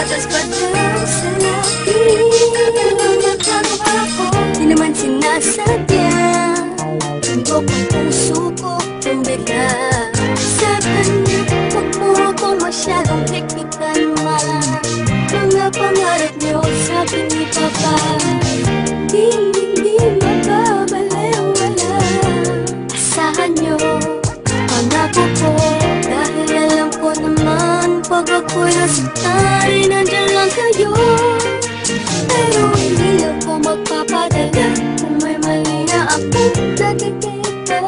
gatas pa daw sa labi. Nagtago ako, di naman sinasadya. Tundok ang puso ko ng bigla. Sa kanya, huwag mo akong masyadong higpitan man. Mga pangarap niyo sa akin ni Papa, hindi magbabalewala. Asahan niyo, pangako ko, dahil alam ko naman pag ako'y nasaktan, nandyan lang kayo. Pero hindi ako magpapadala kung may mali na akong nakikita.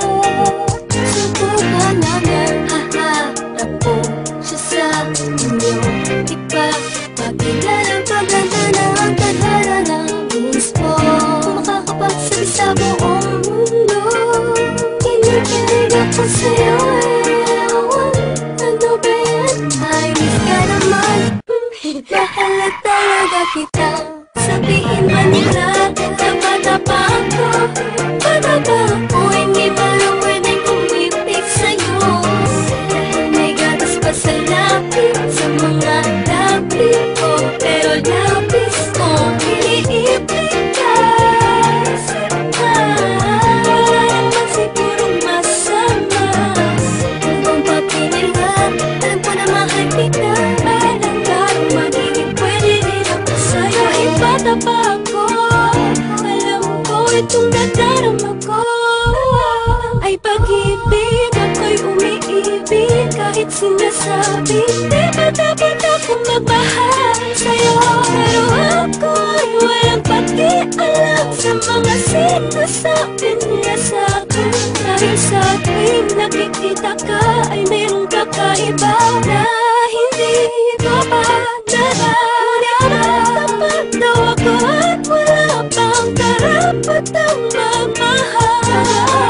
Subukan namin, haharap ko siya sa inyo. Di ba makilala paganda na ang tadhana ng mismo? Kung makakapagsabi sa buong mundo, kinikilig ako sa'yo. Ano ba yan? Ay, miss ka naman. Mahal na talaga kita. Sabihin man nila, tapa-tapa ako. Pataba ako, hindi pa lang pwedeng kumipik sa'yo. Dahil may gatas pa sa lapis, sa mga lapis ko. Pero lapis ko, iniipit ka. Wala naman sigurong masama. Kung papinilhan, alam ko na mahal kita. Balang karong magiging pwede rin ako sa'yo. Ipatapa ako, alam ko itong nadarama ko ay pag-ibig. Ako'y umiibig kahit sinasabi di ba dapat akong magmahal sa'yo? Pero ako'y walang pakialam sa mga sinasabi nila sa'kin. Dahil sa tuwing nakikita ka ay mayroong kakaiba na hindi ko pa nararamdaman. Daw ako at wala pang karapatang magmahal.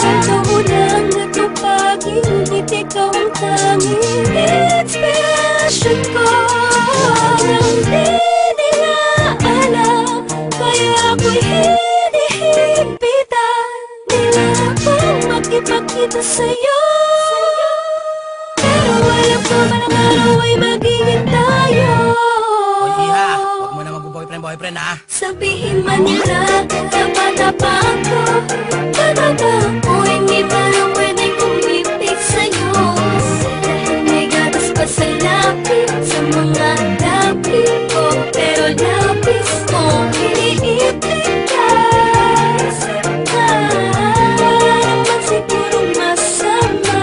Ito mo lang natupagin, hindi ikaw ang tanging inspiration ko. Nang di nila alam, kaya ako'y hinihipitan nila akong makipagkita sa'yo. Pero alam ko man ang araw ay magiging tayo. Huwag mo na mag-boyfriend ha. Sabihin man nila, tapa-tapa ako. Pataba ako, hindi pa lang pwedeng kumipik sa'yo. Dahil may gatas pa sa lapis, sa mga lapis ko. Pero lapis ko, iniipit ka. Wala naman sigurong masama.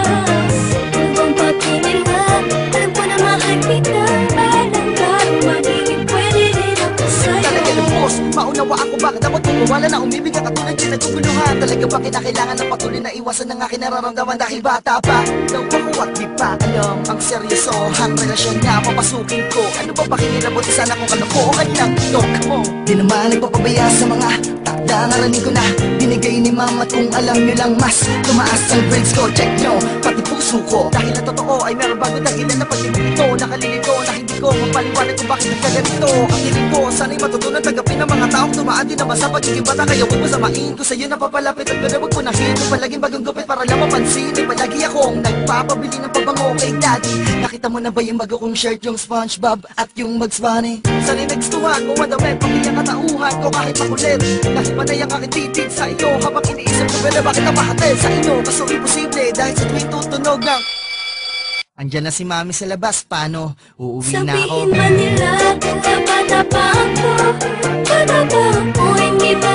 Kung papinilhan, alam ko na mahal kita. Balang karong magiging pwede rin ako sa'yo. Talaga lubos, maunawa ako bakit ako tumawala na umibig ang katulad yung naguguluhan. Talaga ba kinakailangan ng patuloy na iwasan ng aking nararamdaman dahil bata pa daw ako at di pa alam ang seryosohang relasyon na papasukin ko. Ano ba pakinilabot sana kung kalokohan lang tok mo? Di naman nagpapabaya sa mga takda naranig ko na binigay ni mama. Kung alam nyo lang mas tumaas ang grades ko. Check nyo, pati puso ko. Dahil ang totoo ay meron bago dahilan na pag-ibig ito. Nakalilito na hindi ko mapaliwanag kung bakit nagkaganito. Ang hiling ko, sana'y matutunan tanggapin ng mga taong tumaan din naman sa pagiging bata. Kaya huwag mo samain ko sa'yo na papalapit at gano'n huwag punahin. Kung palaging bagong gupit para lang mapansin ay palagi akong nagpapabili ng pabango kay daddy. Nakita mo na ba yung bago kong shirt, yung SpongeBob at yung Bugs Bunny? Sana'y nagstuhan ko madami, pamilyang katauhan ko kahit makulit. Dahil panay ang aking titig sa iyo habang iniisip ko pala bakit napahatid sa inyo. Kaso imposible dahil sa tuwing tutunog ng andyan na si mami sa labas, paano? Uuwi na ako. Sabihin man nila, tapa-tapa ako. Pataba ako, hindi pa